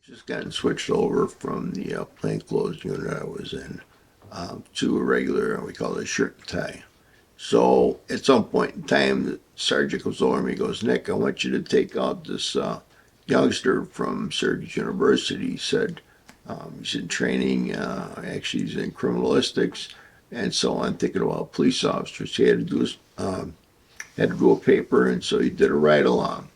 Just gotten switched over from the plainclothes unit I was in to a regular, we call it a shirt and tie. So at some point in time, the sergeant comes over to me and goes, Nick, I want you to take out this youngster from Syracuse University. He said he's in training, actually he's in criminalistics and so on, thinking about police officers. He had to do a paper, and so he did a ride along.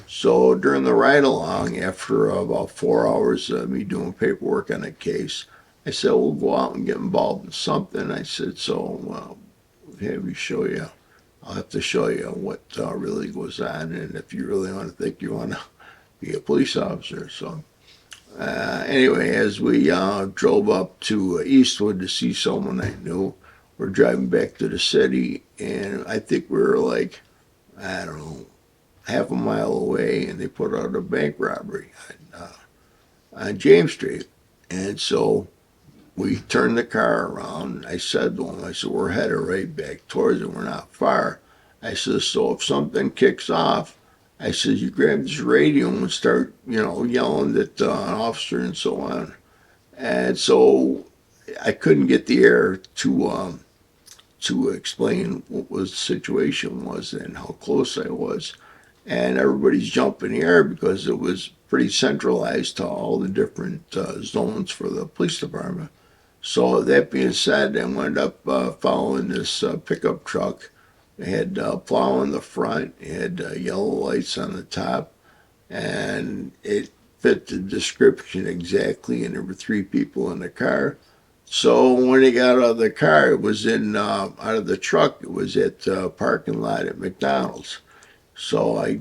So during the ride along, after about 4 hours of me doing paperwork on a case, I said, we'll go out and get involved in something. I said, so have you show you, I'll have to show you what really goes on, and if you really want to think you want to be a police officer. So anyway, as we drove up to Eastwood to see someone I knew, we're driving back to the city, and I think we were like, I don't know, half a mile away, and they put out a bank robbery on James Street. And so we turned the car around. I said to him, I said, we're headed right back towards it. We're not far. I said, so if something kicks off, I said, you grab this radio and start, yelling at an officer and so on. And so I couldn't get the air to explain what was the situation was and how close I was. And everybody's jumping in the air because it was pretty centralized to all the different zones for the police department. So that being said, I wound up following this pickup truck. It had plow in the front, it had yellow lights on the top, and it fit the description exactly, and there were three people in the car. So when he got out of the car, it was out of the truck, it was at the parking lot at McDonald's. So I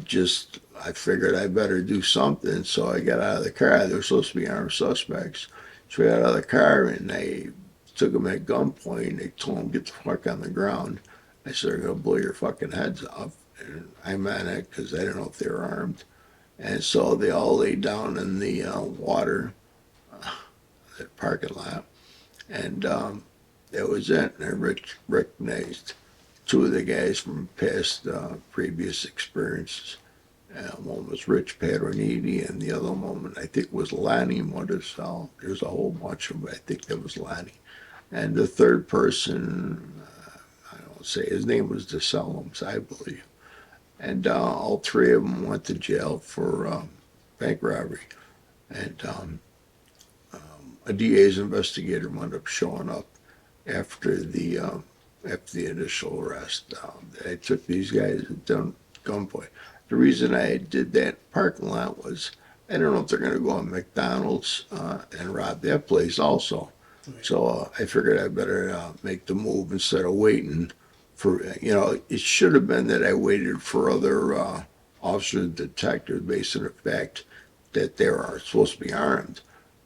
figured I better do something. So I got out of the car. They were supposed to be armed suspects. So I got out of the car and they took him at gunpoint. They told him, get the fuck on the ground. I said, they're going to blow your fucking heads off. And I meant it because I didn't know if they were armed. And so they all lay down in the water, that parking lot. And that was it. And I recognized two of the guys from past previous experiences. One was Rich Padroniti, and the other one, I think, was Lanny Modisell. There's a whole bunch of them, but I think that was Lanny. And the third person, I don't say, his name was DeSellums, I believe. And all three of them went to jail for bank robbery. And a DA's investigator wound up showing up after the initial arrest. I took these guys at gunpoint. The reason I did that parking lot was I don't know if they're going to go on McDonald's and rob that place also. Right. So I figured I better make the move instead of waiting for, it should have been that I waited for other officers, detectives, based on the fact that they are supposed to be armed.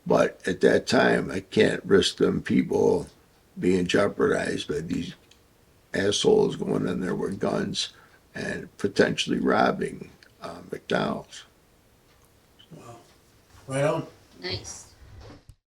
But at that time, I can't risk them people being jeopardized by these assholes going in there with guns and potentially robbing McDonald's. Wow. Right on. Nice.